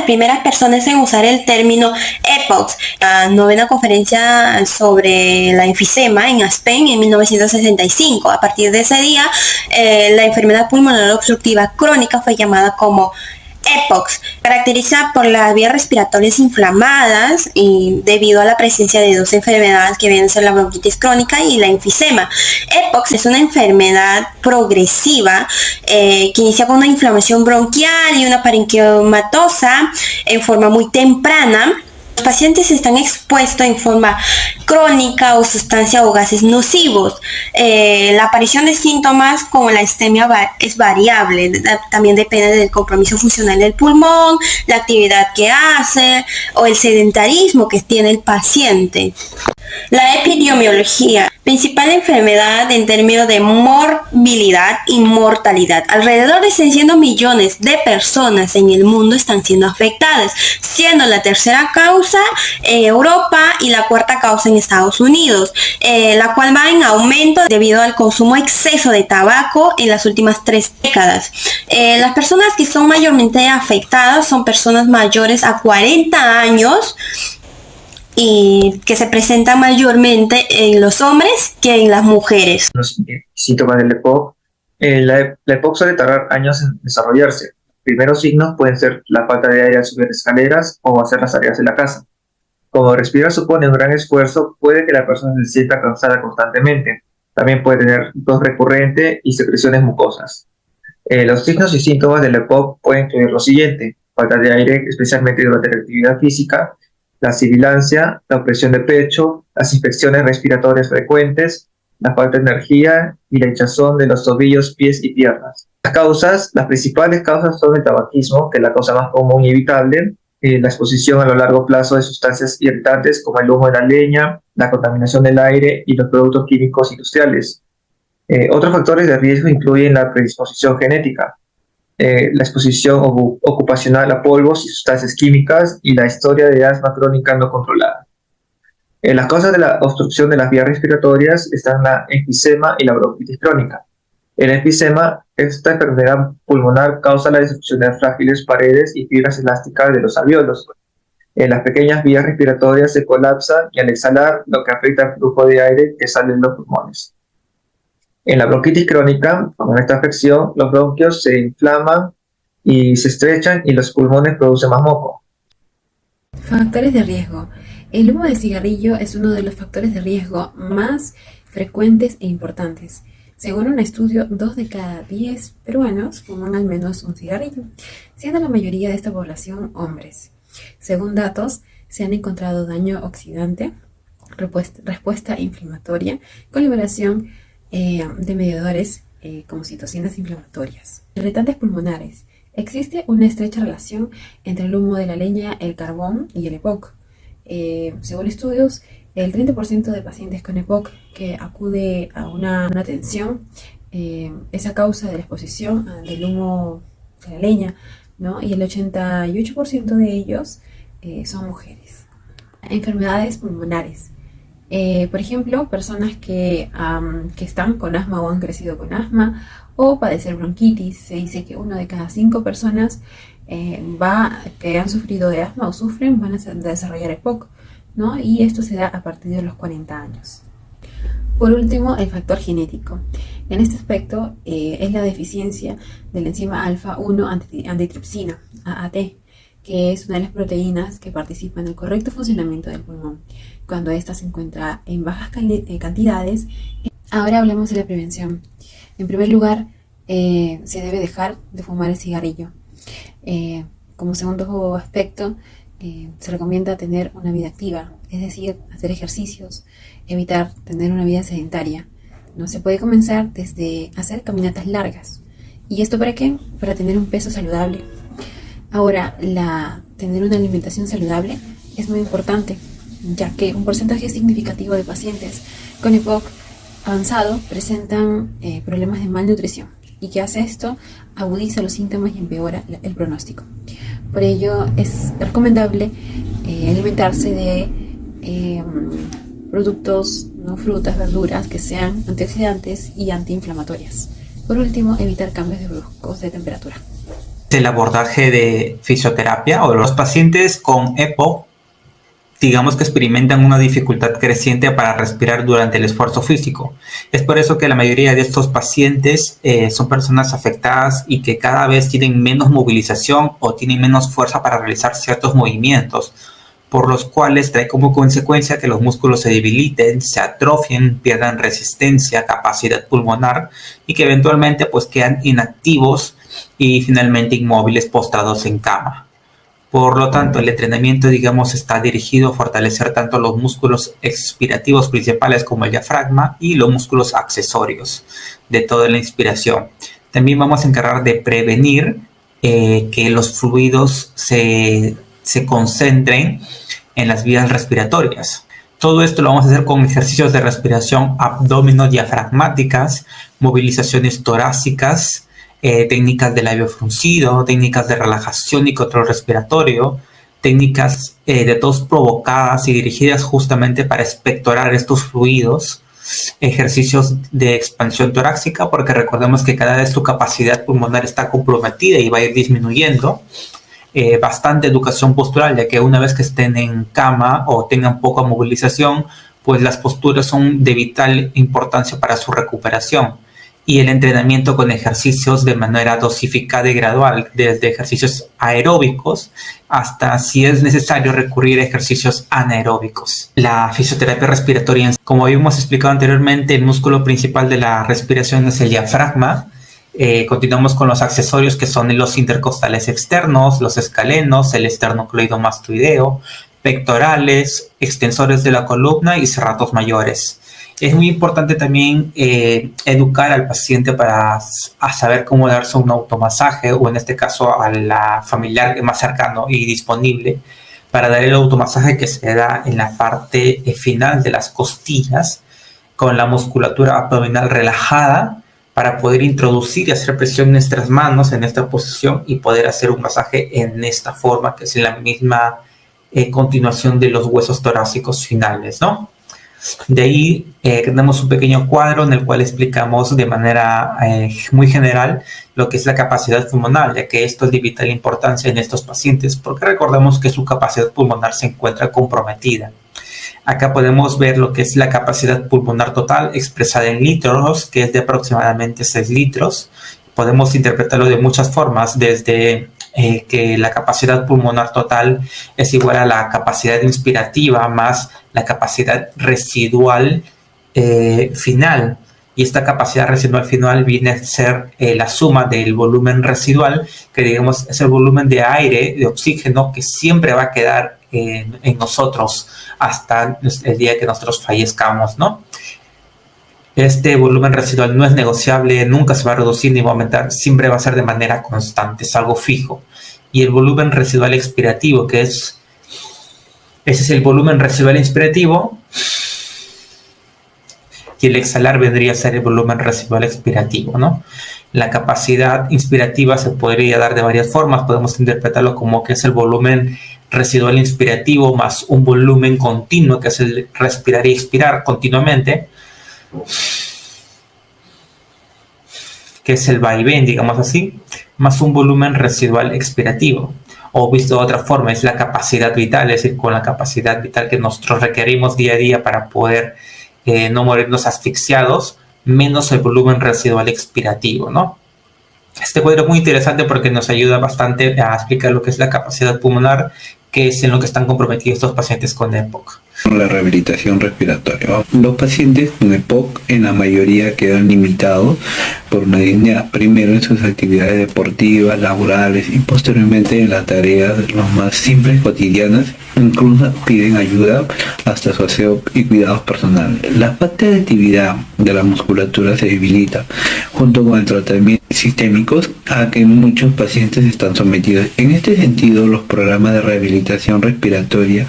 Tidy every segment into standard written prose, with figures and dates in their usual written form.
las primeras personas en usar el término EPOC, la novena conferencia sobre la enfisema en Aspen en 1965. A partir de ese día, la enfermedad pulmonar obstructiva crónica fue llamada como EPOC, caracteriza por las vías respiratorias inflamadas y debido a la presencia de dos enfermedades que vienen a ser la bronquitis crónica y la enfisema. EPOC es una enfermedad progresiva que inicia con una inflamación bronquial y una parenquimatosa en forma muy temprana. Los pacientes están expuestos en forma crónica o sustancias o gases nocivos. La aparición de síntomas como la istemia es variable, también depende del compromiso funcional del pulmón, la actividad que hace o el sedentarismo que tiene el paciente. La epidemiología, principal enfermedad en términos de morbilidad y mortalidad. Alrededor de 600 millones de personas en el mundo están siendo afectadas, siendo la tercera causa en Europa y la cuarta causa en Estados Unidos, la cual va en aumento debido al consumo exceso de tabaco en las últimas 3 décadas. Las personas que son mayormente afectadas son personas mayores a 40 años y que se presentan mayormente en los hombres que en las mujeres. Los síntomas del EPOC. La EPOC suele tardar años en desarrollarse. Primeros signos pueden ser la falta de aire al subir escaleras o hacer las tareas de la casa. Como respirar supone un gran esfuerzo, puede que la persona se sienta cansada constantemente. También puede tener tos recurrente y secreciones mucosas. Los signos y síntomas del EPOC pueden incluir lo siguiente: falta de aire, especialmente durante la actividad física, la sibilancia, la opresión de pecho, las infecciones respiratorias frecuentes, la falta de energía y la hinchazón de los tobillos, pies y piernas. Las principales causas son el tabaquismo, que es la causa más común y evitable, la exposición a lo largo plazo de sustancias irritantes como el humo de la leña, la contaminación del aire y los productos químicos industriales. Otros factores de riesgo incluyen la predisposición genética, la exposición ocupacional a polvos y sustancias químicas y la historia de asma crónica no controlada. Las causas de la obstrucción de las vías respiratorias están la enfisema y la bronquitis crónica. El enfisema, esta enfermedad pulmonar, causa la destrucción de las frágiles paredes y fibras elásticas de los alvéolos. Las pequeñas vías respiratorias se colapsan y al exhalar, lo que afecta al flujo de aire que sale de los pulmones. En la bronquitis crónica, con esta afección, los bronquios se inflaman y se estrechan y los pulmones producen más moco. Factores de riesgo. El humo de cigarrillo es uno de los factores de riesgo más frecuentes e importantes. Según un estudio, 2 de cada 10 peruanos fuman al menos un cigarrillo, siendo la mayoría de esta población hombres. Según datos, se han encontrado daño oxidante, respuesta inflamatoria, con liberación de mediadores como citocinas inflamatorias. Irritantes pulmonares. Existe una estrecha relación entre el humo de la leña, el carbón y el EPOC. Según estudios, el 30% de pacientes con EPOC que acude a una atención es a causa de la exposición del humo de la leña, ¿no? Y el 88% de ellos son mujeres. Enfermedades pulmonares. Por ejemplo, personas que están con asma o han crecido con asma o padecer bronquitis. Se dice que 1 de cada 5 personas que han sufrido de asma o sufren van a desarrollar EPOC, ¿no? Y esto se da a partir de los 40 años. Por último, el factor genético. En este aspecto es la deficiencia de la enzima alfa-1 antitripsina, AAT, que es una de las proteínas que participa en el correcto funcionamiento del pulmón, cuando ésta se encuentra en bajas cantidades. Ahora hablemos de la prevención. En primer lugar, se debe dejar de fumar el cigarrillo. Como segundo aspecto, se recomienda tener una vida activa, es decir, hacer ejercicios, evitar tener una vida sedentaria. No se puede comenzar desde hacer caminatas largas. ¿Y esto para qué? Para tener un peso saludable. Ahora, tener una alimentación saludable es muy importante, ya que un porcentaje significativo de pacientes con EPOC avanzado presentan problemas de malnutrición. ¿Y qué hace esto? Agudiza los síntomas y empeora el pronóstico. Por ello es recomendable alimentarse de productos, ¿no? Frutas, verduras que sean antioxidantes y antiinflamatorias. Por último, evitar cambios de bruscos de temperatura. el abordaje de fisioterapia o los pacientes con EPOC, digamos que experimentan una dificultad creciente para respirar durante el esfuerzo físico. Es por eso que la mayoría de estos pacientes son personas afectadas y que cada vez tienen menos movilización o tienen menos fuerza para realizar ciertos movimientos, por los cuales trae como consecuencia que los músculos se debiliten, se atrofien, pierdan resistencia, capacidad pulmonar y que eventualmente pues quedan inactivos y finalmente inmóviles postrados en cama. Por lo tanto, el entrenamiento, digamos, está dirigido a fortalecer tanto los músculos expirativos principales como el diafragma y los músculos accesorios de toda la inspiración. También vamos a encargar de prevenir que los fluidos se concentren en las vías respiratorias. Todo esto lo vamos a hacer con ejercicios de respiración abdomino-diafragmáticas, movilizaciones torácicas, técnicas de labio fruncido, técnicas de relajación y control respiratorio, técnicas de tos provocadas y dirigidas justamente para expectorar estos fluidos, ejercicios de expansión torácica, porque recordemos que cada vez tu capacidad pulmonar está comprometida y va a ir disminuyendo. Bastante educación postural, ya que una vez que estén en cama o tengan poca movilización, pues las posturas son de vital importancia para su recuperación. Y el entrenamiento con ejercicios de manera dosificada y gradual, desde ejercicios aeróbicos hasta, si es necesario, recurrir a ejercicios anaeróbicos. La fisioterapia respiratoria, como habíamos explicado anteriormente, el músculo principal de la respiración es el diafragma. Continuamos con los accesorios, que son los intercostales externos, los escalenos, el esternocleidomastoideo, pectorales, extensores de la columna y serratos mayores. Es muy importante también educar al paciente para saber cómo darse un automasaje, o en este caso a la familiar más cercano y disponible, para dar el automasaje que se da en la parte final de las costillas, con la musculatura abdominal relajada, para poder introducir y hacer presión en nuestras manos en esta posición y poder hacer un masaje en esta forma, que es la misma continuación de los huesos torácicos finales, ¿no? De ahí tenemos un pequeño cuadro en el cual explicamos de manera muy general lo que es la capacidad pulmonar, ya que esto es de vital importancia en estos pacientes, porque recordamos que su capacidad pulmonar se encuentra comprometida. Acá podemos ver lo que es la capacidad pulmonar total expresada en litros, que es de aproximadamente 6 litros. Podemos interpretarlo de muchas formas, desde que la capacidad pulmonar total es igual a la capacidad inspirativa más la capacidad residual final. Y esta capacidad residual final viene a ser la suma del volumen residual, que digamos es el volumen de aire, de oxígeno, que siempre va a quedar en nosotros hasta el día que nosotros fallezcamos, ¿no? Este volumen residual no es negociable, nunca se va a reducir ni va a aumentar, siempre va a ser de manera constante, es algo fijo. Y el volumen residual expirativo, ese es el volumen residual inspirativo, y el exhalar vendría a ser el volumen residual expirativo, ¿no? La capacidad inspirativa se podría dar de varias formas, podemos interpretarlo como que es el volumen residual inspirativo más un volumen continuo, que es el respirar y expirar continuamente, que es el vaivén, digamos así, más un volumen residual expirativo. O visto de otra forma, es la capacidad vital, es decir, con la capacidad vital que nosotros requerimos día a día para poder no morirnos asfixiados, menos el volumen residual expirativo, ¿no? Este cuadro es muy interesante porque nos ayuda bastante a explicar lo que es la capacidad pulmonar, que es en lo que están comprometidos estos pacientes con EPOC. La rehabilitación respiratoria. Los pacientes con EPOC en la mayoría quedan limitados por una disnea, primero en sus actividades deportivas, laborales y posteriormente en las tareas los más simples cotidianas, incluso piden ayuda hasta su aseo y cuidados personales. La falta de actividad de la musculatura se debilita junto con el tratamiento sistémicos a que muchos pacientes están sometidos. En este sentido, los programas de rehabilitación respiratoria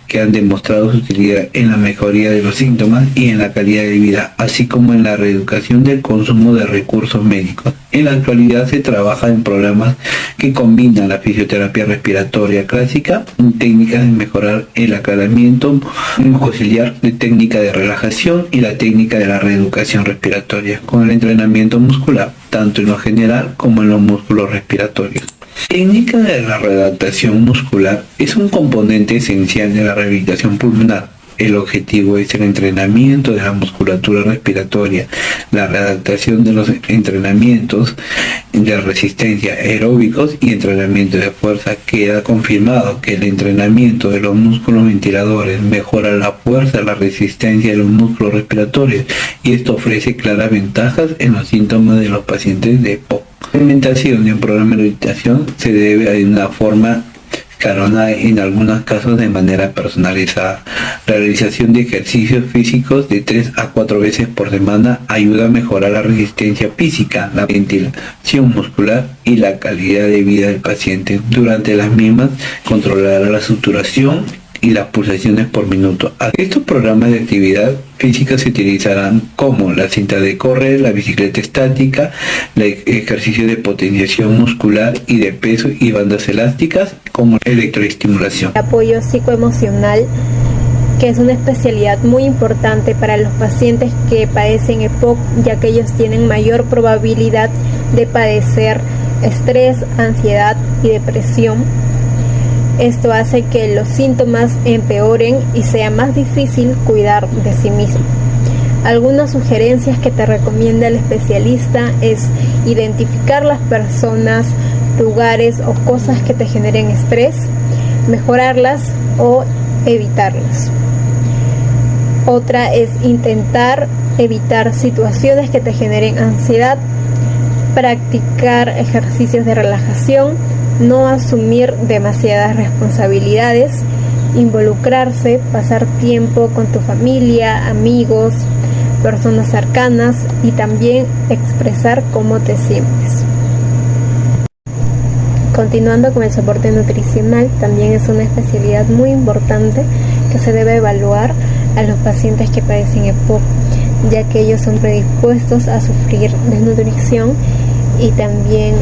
que han demostrado su utilidad en la mejoría de los síntomas y en la calidad de vida, así como en la reeducación del consumo de recursos médicos. En la actualidad se trabaja en programas que combinan la fisioterapia respiratoria clásica, técnicas de mejorar el aclaramiento mucociliar, de técnica de relajación y la técnica de la reeducación respiratoria, con el entrenamiento muscular, tanto en lo general como en los músculos respiratorios. Técnica de la readaptación muscular es un componente esencial de la rehabilitación pulmonar. El objetivo es el entrenamiento de la musculatura respiratoria. La readaptación de los entrenamientos de resistencia aeróbicos y entrenamiento de fuerza. Queda confirmado que el entrenamiento de los músculos ventiladores mejora la fuerza, la resistencia de los músculos respiratorios, y esto ofrece claras ventajas en los síntomas de los pacientes de EPOC. La implementación de un programa de rehabilitación se debe de una forma escalonada, en algunos casos de manera personalizada. La realización de ejercicios físicos de 3 a 4 veces por semana ayuda a mejorar la resistencia física, la ventilación muscular y la calidad de vida del paciente. Durante las mismas controlará la saturación y las pulsaciones por minuto. Estos programas de actividad física se utilizarán como la cinta de correr, la bicicleta estática, el ejercicio de potenciación muscular y de peso, y bandas elásticas como electroestimulación. Apoyo psicoemocional, que es una especialidad muy importante para los pacientes que padecen EPOC, ya que ellos tienen mayor probabilidad de padecer estrés, ansiedad y depresión. Esto hace que los síntomas empeoren y sea más difícil cuidar de sí mismo. Algunas sugerencias que te recomienda el especialista es identificar las personas, lugares o cosas que te generen estrés, mejorarlas o evitarlas. Otra es intentar evitar situaciones que te generen ansiedad, practicar ejercicios de relajación, no asumir demasiadas responsabilidades, involucrarse, pasar tiempo con tu familia, amigos, personas cercanas, y también expresar cómo te sientes. Continuando con el soporte nutricional, también es una especialidad muy importante que se debe evaluar a los pacientes que padecen EPOC, ya que ellos son predispuestos a sufrir desnutrición y también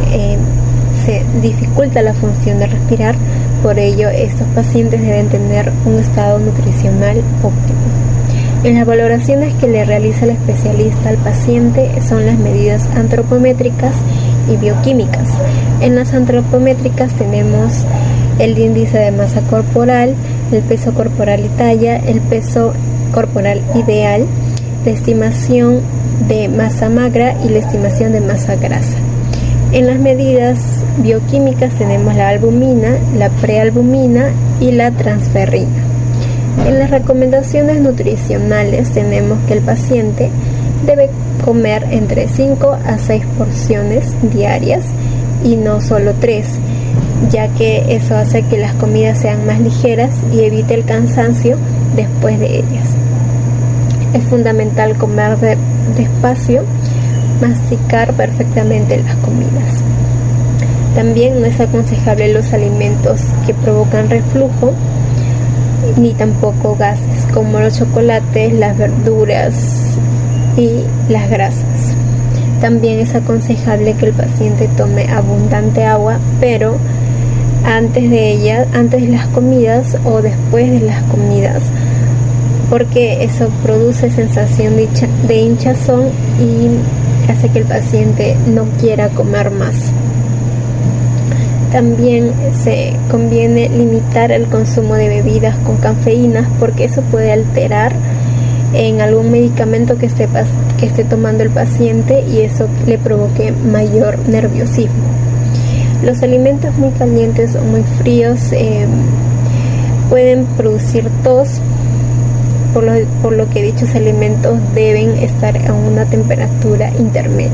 se dificulta la función de respirar. Por ello, estos pacientes deben tener un estado nutricional óptimo. En las valoraciones que le realiza el especialista al paciente son las medidas antropométricas y bioquímicas. En las antropométricas tenemos el índice de masa corporal, el peso corporal y talla, el peso corporal ideal, la estimación de masa magra y la estimación de masa grasa. En las medidas bioquímicas tenemos la albumina, la prealbumina y la transferrina. En las recomendaciones nutricionales tenemos que el paciente debe comer entre 5 a 6 porciones diarias y no solo 3, ya que eso hace que las comidas sean más ligeras y evite el cansancio después de ellas. Es fundamental comer despacio, masticar perfectamente las comidas. También no es aconsejable los alimentos que provocan reflujo, ni tampoco gases, como los chocolates, las verduras y las grasas. También es aconsejable que el paciente tome abundante agua, pero antes de las comidas o después de las comidas, porque eso produce sensación de hinchazón y hace que el paciente no quiera comer más. También se conviene limitar el consumo de bebidas con cafeína, porque eso puede alterar en algún medicamento que esté tomando el paciente y eso le provoque mayor nerviosismo. Los alimentos muy calientes o muy fríos pueden producir tos, por lo que dichos alimentos deben estar a una temperatura intermedia.